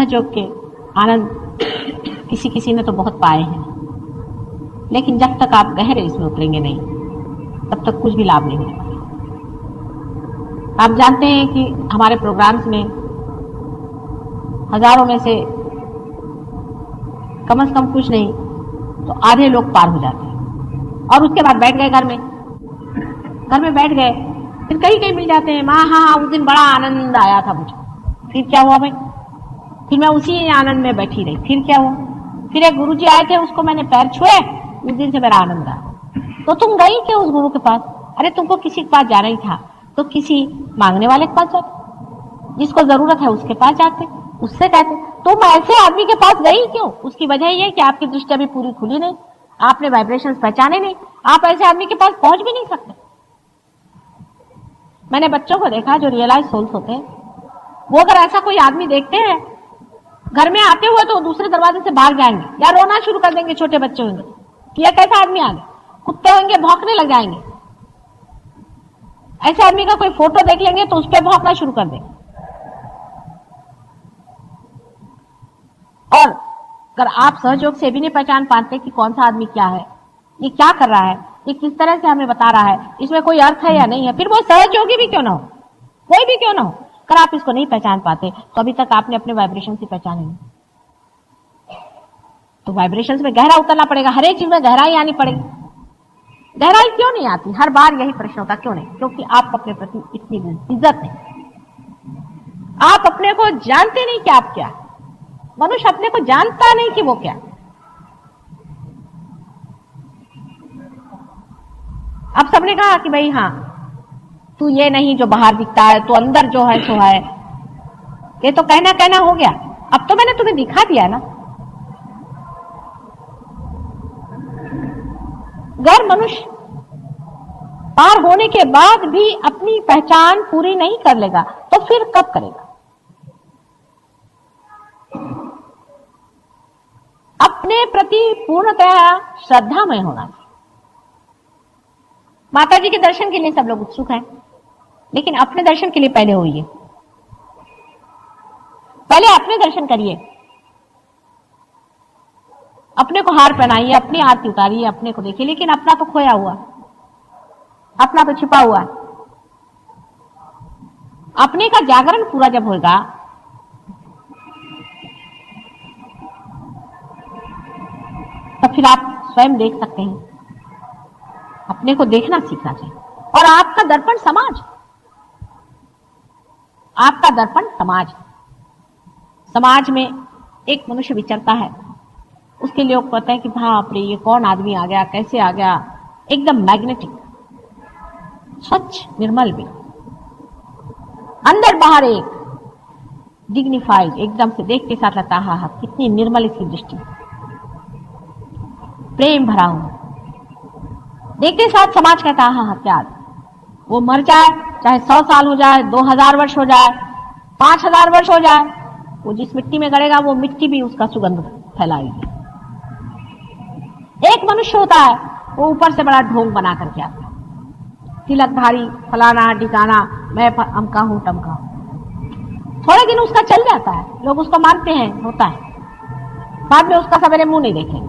सहयोग के आनंद किसी किसी ने तो बहुत पाए हैं, लेकिन जब तक आप गहरे इसमें उतरेंगे नहीं तब तक कुछ भी लाभ नहीं मिलेगा। आप जानते हैं कि हमारे प्रोग्राम्स में हजारों में से कम से कम कुछ नहीं तो आधे लोग पार हो जाते हैं और उसके बाद बैठ गए घर में बैठ गए, फिर कहीं कहीं मिल जाते हैं, माँ हाँ उस दिन बड़ा आनंद आया था मुझे, फिर क्या हुआ भाई, फिर मैं उसी आनंद में बैठी रही, फिर क्या हुआ, फिर एक गुरुजी आए थे उसको मैंने पैर छुए, उस दिन से मेरा आनंद आया। तो तुम गई क्यों उस गुरु के पास? अरे तुमको किसी के पास जाना ही था तो किसी मांगने वाले के पास जाते, जिसको जरूरत है उसके पास जाते, उससे कहते। तुम ऐसे आदमी के पास गई क्यों? उसकी वजह ये कि आपकी दृष्टि अभी पूरी खुली नहीं, आपने वाइब्रेशंस पहचाने नहीं, आप ऐसे आदमी के पास पहुंच भी नहीं सकते। मैंने बच्चों को देखा जो रियलाइज सोल्स होते हैं, वो अगर ऐसा कोई आदमी देखते हैं घर में आते हुए तो दूसरे दरवाजे से भाग जाएंगे या रोना शुरू कर देंगे। छोटे बच्चे होंगे कि यह कैसा आदमी आ गया, कुत्ते होंगे भौंकने लग जाएंगे। ऐसे आदमी का कोई फोटो देख लेंगे तो उस पर भौंकना शुरू कर देंगे। और अगर आप सहयोग से भी नहीं पहचान पाते कि कौन सा आदमी क्या है, ये क्या कर रहा है, ये किस तरह से हमें बता रहा है, इसमें कोई अर्थ है या नहीं है, फिर वो सहयोगी भी क्यों ना हो, कोई भी क्यों ना हो, अगर आप इसको नहीं पहचान पाते तो अभी तक आपने अपने वाइब्रेशन से पहचाने नहीं। तो वाइब्रेशन में गहरा उतरना पड़ेगा, हर एक चीज में गहराई आनी पड़ेगी। गहराई क्यों नहीं आती? हर बार यही प्रश्न होता, क्यों नहीं? क्योंकि आप अपने प्रति इतनी इज्जत नहीं, आप अपने को जानते नहीं कि आप क्या। मनुष्य अपने को जानता नहीं कि वो क्या। अब सबने कहा कि भाई हाँ तू ये नहीं जो बाहर दिखता है, तू अंदर जो है सो है, ये तो कहना हो गया। अब तो मैंने तुम्हें दिखा दिया ना। अगर मनुष्य पार होने के बाद भी अपनी पहचान पूरी नहीं कर लेगा तो फिर कब करेगा? अपने प्रति पूर्णतः श्रद्धामय होना चाहिए। माता जी के दर्शन के लिए सब लोग उत्सुक हैं, लेकिन अपने दर्शन के लिए पहले होइए, पहले अपने दर्शन करिए, अपने को हार पहनाइए, अपनी आरती उतारिए, अपने को देखिए। लेकिन अपना तो खोया हुआ, अपना तो छिपा हुआ है। अपने का जागरण पूरा जब होगा तो फिर आप स्वयं देख सकते हैं। अपने को देखना सीखना चाहिए। और आपका दर्पण समाज, आपका दर्पण समाज, समाज में एक मनुष्य विचरता है, उसके लिए लोग कहते हैं कि बाप रे ये कौन आदमी आ गया, कैसे आ गया, एकदम मैग्नेटिक, स्वच्छ निर्मल भी, अंदर बाहर एक डिग्निफाइड, एकदम से देख के साथ लगता है हाँ कितनी निर्मल इसकी दृष्टि, प्रेम भरा हुआ। देखते साथ समाज कहता है हाँ क्या, वो मर जाए चाहे 100 साल हो जाए, 2000 वर्ष हो जाए, 5000 वर्ष हो जाए, वो जिस मिट्टी में गड़ेगा वो मिट्टी भी उसका सुगंध फैलाएगी। एक मनुष्य होता है वो ऊपर से बड़ा ढोंग बना करके आता है, तिलकधारी, फलाना ठिकाना, मैं अमका हूं टमका हूं। थोड़े दिन उसका चल जाता है, लोग उसको मानते हैं, होता है, बाद में उसका सवेरे मुंह नहीं देखेंगे।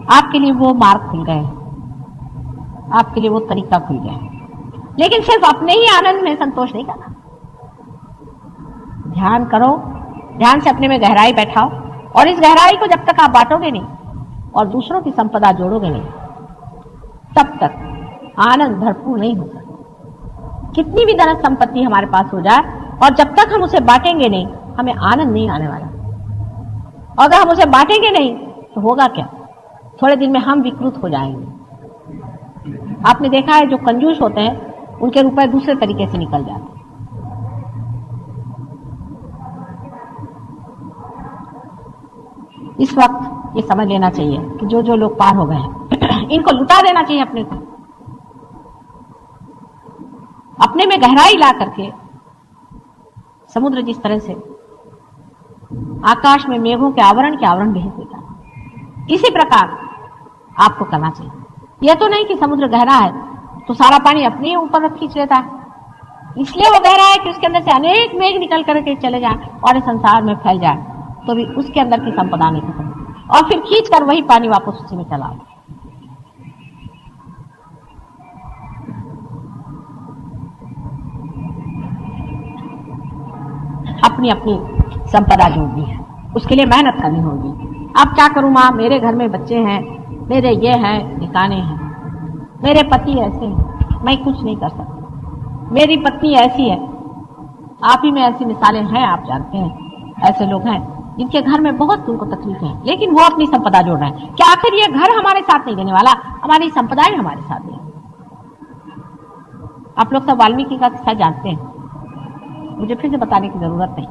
आपके लिए वो मार्ग खुल गए, आपके लिए वो तरीका खुल गया, लेकिन सिर्फ अपने ही आनंद में संतोष नहीं करना। ध्यान करो, ध्यान से अपने में गहराई बैठाओ, और इस गहराई को जब तक आप बांटोगे नहीं और दूसरों की संपदा जोड़ोगे नहीं, तब तक आनंद भरपूर नहीं हो सकता। कितनी भी धन संपत्ति हमारे पास हो जाए और जब तक हम उसे बांटेंगे नहीं, हमें आनंद नहीं आने वाला। और अगर हम उसे बांटेंगे नहीं तो होगा क्या? थोड़े दिन में हम विकृत हो जाएंगे। आपने देखा है जो कंजूस होते हैं उनके रुपए दूसरे तरीके से निकल जाते हैं। इस वक्त ये समझ लेना चाहिए कि जो जो लोग पार हो गए हैं इनको लुटा देना चाहिए अपने को, अपने में गहराई ला करके। समुद्र जिस तरह से आकाश में मेघों के आवरण भेज देता, इसी प्रकार आपको करना चाहिए। यह तो नहीं कि समुद्र गहरा है तो सारा पानी अपने ऊपर खींच लेता है, इसलिए वो कह रहा है कि उसके अंदर से अनेक मेघ निकल करके चले जाएं और इस संसार में फैल जाए, तो भी उसके अंदर की संपदा नहीं खत्म, और फिर खींच कर वही पानी वापस उसी में चला। अपनी अपनी संपदा जोड़नी है, उसके लिए मेहनत करनी होगी। अब क्या करूं माँ, मेरे घर में बच्चे हैं, मेरे ये हैं, ठिकाने हैं, मेरे पति ऐसे हैं, मैं कुछ नहीं कर सकती, मेरी पत्नी ऐसी है। आप ही में ऐसी मिसालें हैं, आप जानते हैं, ऐसे लोग हैं जिनके घर में बहुत उनको तकलीफ है, लेकिन वो अपनी संपदा जोड़ रहे हैं। क्या आखिर ये घर हमारे साथ नहीं देने वाला, हमारी संपदा ही हमारे साथ दे। आप लोग सब वाल्मीकि का किस्सा जानते हैं, मुझे फिर से बताने की जरूरत नहीं।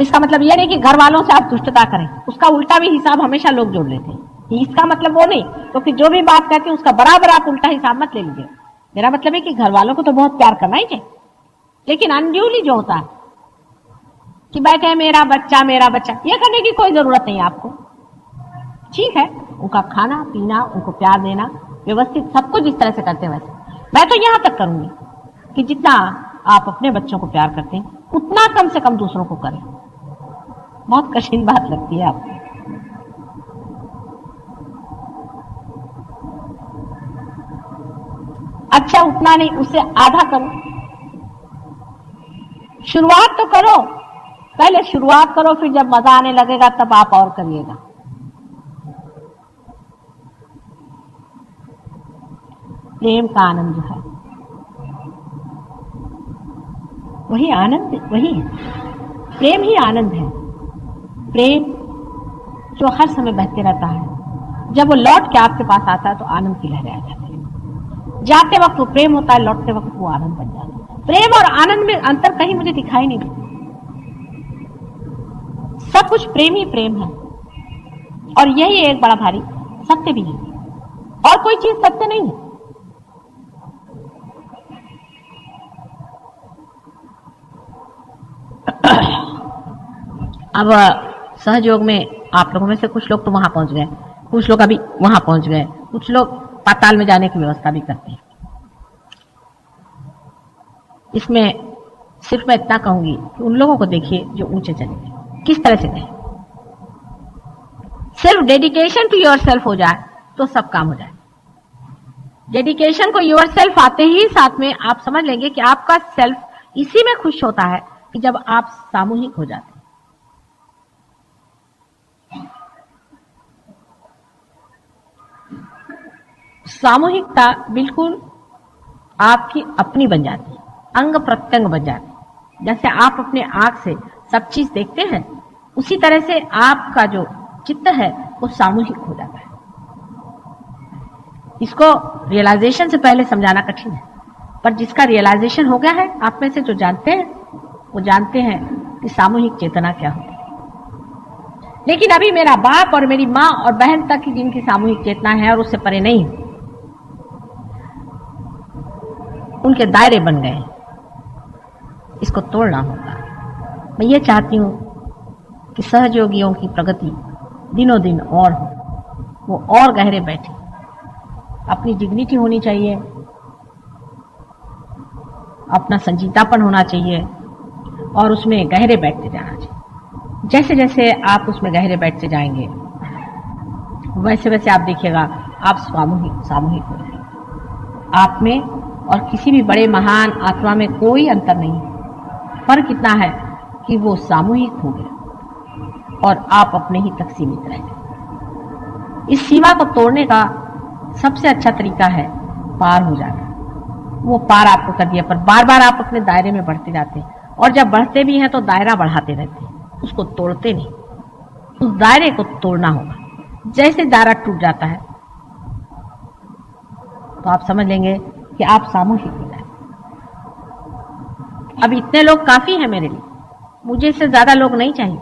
इसका मतलब यह नहीं कि घर वालों से आप दुष्टता करें, उसका उल्टा भी हिसाब हमेशा लोग जोड़ लेते हैं। इसका मतलब वो नहीं, तो फिर जो भी बात कहते हैं उसका बराबर आप उल्टा हिसाब मत ले लीजिए। मेरा मतलब है कि घर वालों को तो बहुत प्यार करना ही चाहिए, लेकिन अनड्यूली जो होता है कि बैठे मेरा बच्चा, ये करने की कोई जरूरत नहीं है आपको। ठीक है, उनका खाना पीना, उनको प्यार देना, व्यवस्थित सब कुछ जिस तरह से करते हैं वैसे मैं तो यहां तक करूंगी कि जितना आप अपने बच्चों को प्यार करते हैं उतना कम से कम दूसरों को करें। बहुत कठिन बात लगती है आपको, अच्छा उतना नहीं, उससे आधा करो। शुरुआत तो करो, पहले शुरुआत करो, फिर जब मजा आने लगेगा तब आप और करिएगा। प्रेम का आनंद जो है वही आनंद, वही है प्रेम ही आनंद है। प्रेम जो हर समय बहते रहता है, जब वो लौट के आपके पास आता है तो आनंद की लहरें आ जाती है। जाते वक्त वो प्रेम होता है, लौटते वक्त वो आनंद बन जाता है। प्रेम और आनंद में अंतर कहीं मुझे दिखाई नहीं देता, सब कुछ प्रेम ही प्रेम है, और यही एक बड़ा भारी सत्य भी है, और कोई चीज सत्य नहीं है। अब सहयोग में आप लोगों में से कुछ लोग तो वहां पहुंच गए, कुछ लोग अभी वहां पहुंच गए, कुछ लोग पाताल में जाने की व्यवस्था भी करते हैं। इसमें सिर्फ मैं इतना कहूंगी कि उन लोगों को देखिए जो ऊंचे चले गए, किस तरह से गए। सिर्फ डेडिकेशन टू योर सेल्फ हो जाए तो सब काम हो जाए। डेडिकेशन को योर सेल्फ आते ही साथ में आप समझ लेंगे कि आपका सेल्फ इसी में खुश होता है कि जब आप सामूहिक हो जाते हैं। सामूहिकता बिल्कुल आपकी अपनी बन जाती है, अंग प्रत्यंग बन जाती है। जैसे आप अपने आंख से सब चीज देखते हैं, उसी तरह से आपका जो चित्त है वो सामूहिक हो जाता है। इसको रियलाइजेशन से पहले समझाना कठिन है, पर जिसका रियलाइजेशन हो गया है, आप में से जो जानते हैं वो जानते हैं कि सामूहिक चेतना क्या होती है। लेकिन अभी मेरा बाप और मेरी माँ और बहन तक की जिनकी सामूहिक चेतना है और उससे परे नहीं, उनके दायरे बन गए, इसको तोड़ना होगा। मैं ये चाहती हूं कि सहयोगियों की प्रगति दिनों दिन और हो, वो और गहरे बैठे। अपनी डिग्निटी होनी चाहिए, अपना संजीतापन होना चाहिए, और उसमें गहरे बैठते जाना चाहिए। जैसे जैसे आप उसमें गहरे बैठते जाएंगे वैसे वैसे आप देखिएगा आप सामूहिक हो जाएंगे। आप में और किसी भी बड़े महान आत्मा में कोई अंतर नहीं है। फर्क इतना है कि वो सामूहिक हो गया और आप अपने ही तक सीमित रह गए। इस सीमा को तोड़ने का सबसे अच्छा तरीका है पार हो जाना। वो पार आपको कर दिया, पर बार बार आप अपने दायरे में बढ़ते जाते हैं, और जब बढ़ते भी हैं तो दायरा बढ़ाते रहते हैं, उसको तोड़ते नहीं। उस दायरे को तोड़ना होगा। जैसे दायरा टूट जाता है तो आप समझ लेंगे कि आप सामूहिक हो जाए। अब इतने लोग काफी हैं मेरे लिए, मुझे इससे ज्यादा लोग नहीं चाहिए।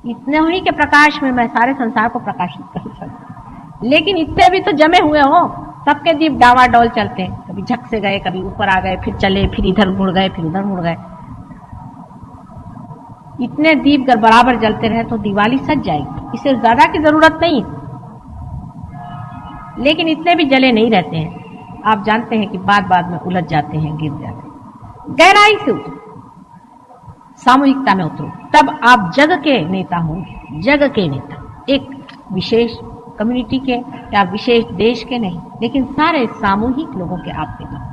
इतने ही के प्रकाश में मैं सारे संसार को प्रकाशित कर सकती, लेकिन इतने भी तो जमे हुए हो, सबके दीप डावाडोल चलते हैं, कभी झक से गए, कभी ऊपर आ गए, फिर चले, फिर इधर मुड़ गए, फिर उधर मुड़ गए। इतने दीप अगर बराबर जलते रहे तो दिवाली सज जाएगी, इससे ज्यादा की जरूरत नहीं। लेकिन इतने भी जले नहीं रहते हैं, आप जानते हैं कि बाद में उलझ जाते हैं, गिर जाते हैं। गहराई से उतरो, सामूहिकता में उतरो, तब आप जग के नेता होंगे, जग के नेता, एक विशेष कम्युनिटी के या विशेष देश के नहीं, लेकिन सारे सामूहिक लोगों के आप नेता।